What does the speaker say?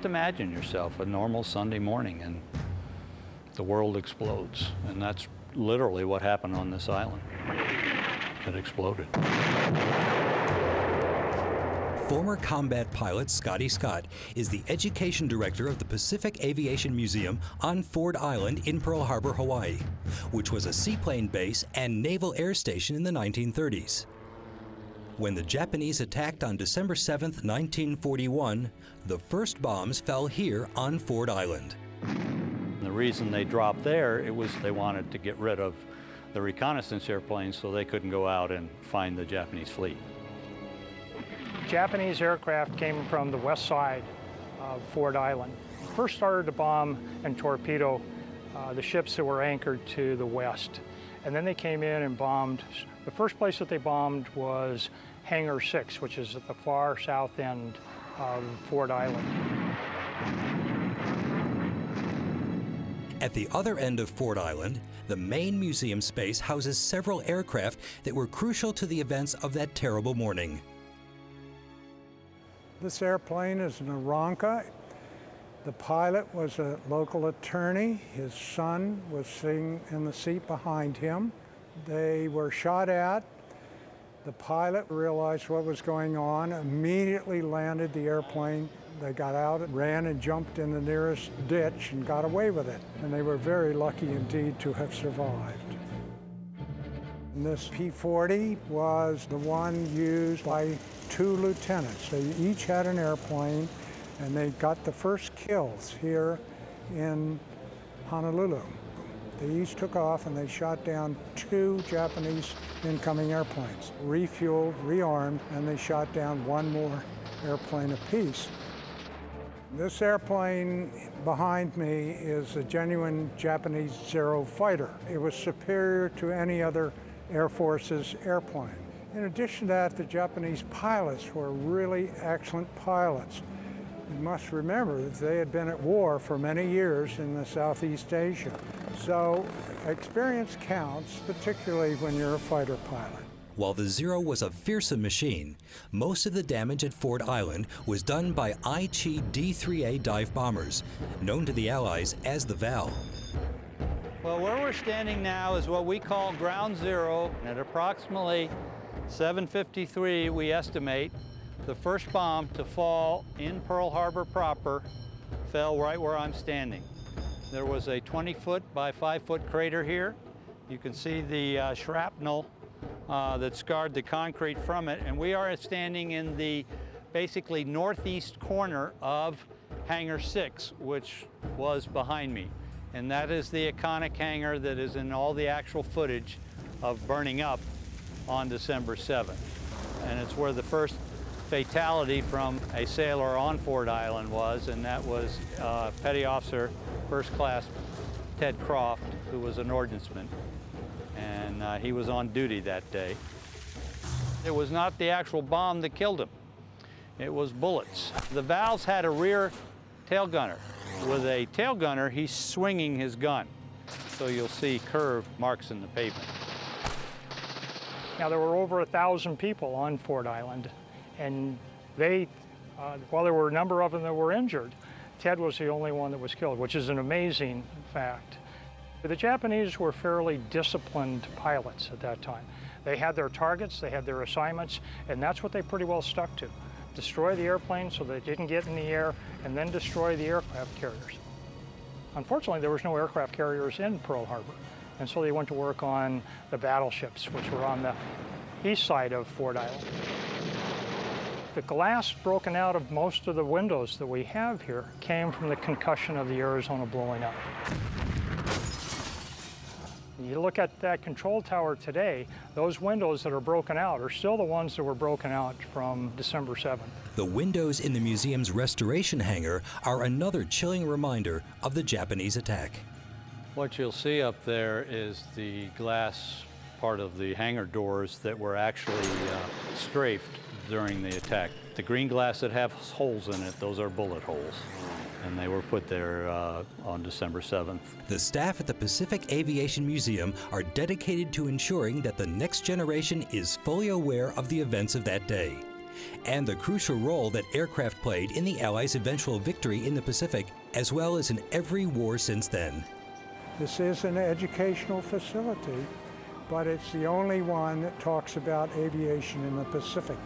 Just imagine yourself a normal Sunday morning and the world explodes. And that's literally what happened on this island. It exploded. Former combat pilot Scotty Scott is the education director of the Pacific Aviation Museum on Ford Island in Pearl Harbor, Hawaii, which was a seaplane base and naval air station in the 1930s. When the Japanese attacked on December 7, 1941, the first bombs fell here on Ford Island. The reason they dropped there, it was they wanted to get rid of the reconnaissance airplanes so they couldn't go out and find the Japanese fleet. Japanese aircraft came from the west side of Ford Island. First started to bomb and torpedo the ships that were anchored to the west. And then they came in and bombed. The first place that they bombed was Hangar 6, which is at the far south end of Ford Island. At the other end of Ford Island, the main museum space houses several aircraft that were crucial to the events of that terrible morning. This airplane is an Aranca. The pilot was a local attorney. His son was sitting in the seat behind him. They were shot at. The pilot realized what was going on, immediately landed the airplane. They got out, ran and jumped in the nearest ditch and got away with it. And they were very lucky indeed to have survived. And this P-40 was the one used by 2 lieutenants. They each had an airplane, and they got the first kills here in Honolulu. They each took off and they shot down 2 Japanese incoming airplanes, refueled, rearmed, and they shot down 1 more airplane apiece. This airplane behind me is a genuine Japanese Zero fighter. It was superior to any other Air Force's airplane. In addition to that, the Japanese pilots were really excellent pilots. You must remember that they had been at war for many years in the Southeast Asia. So experience counts, particularly when you're a fighter pilot. While the Zero was a fearsome machine, most of the damage at Ford Island was done by Aichi D-3A dive bombers, known to the Allies as the Val. Well, where we're standing now is what we call ground zero. At approximately 7:53, we estimate the first bomb to fall in Pearl Harbor proper fell right where I'm standing. There was a 20-foot by 5-foot crater here. You can see the shrapnel that scarred the concrete from it, and we are standing in the basically northeast corner of Hangar 6, which was behind me. And that is the iconic hangar that is in all the actual footage of burning up on December 7th. And it's where the first fatality from a sailor on Ford Island was, and that was Petty Officer First Class Ted Croft, who was an ordnanceman. And he was on duty that day. It was not the actual bomb that killed him. It was bullets. The Vals had a rear tail gunner. With a tail gunner, he's swinging his gun. So you'll see curved marks in the pavement. Now, there were over 1,000 people on Ford Island, and they, while there were a number of them that were injured, Ted was the only one that was killed, which is an amazing fact. The Japanese were fairly disciplined pilots at that time. They had their targets, they had their assignments, and that's what they pretty well stuck to. Destroy the airplane so they didn't get in the air, and then destroy the aircraft carriers. Unfortunately, there was no aircraft carriers in Pearl Harbor, and so they went to work on the battleships, which were on the east side of Ford Island. The glass broken out of most of the windows that we have here came from the concussion of the Arizona blowing up. You look at that control tower today, those windows that are broken out are still the ones that were broken out from December 7th. The windows in the museum's restoration hangar are another chilling reminder of the Japanese attack. What you'll see up there is the glass part of the hangar doors that were actually strafed during the attack. The green glass that have holes in it, those are bullet holes. And they were put there on December 7th. The staff at the Pacific Aviation Museum are dedicated to ensuring that the next generation is fully aware of the events of that day. and the crucial role that aircraft played in the Allies' eventual victory in the Pacific, as well as in every war since then. This is an educational facility, but it's the only one that talks about aviation in the Pacific.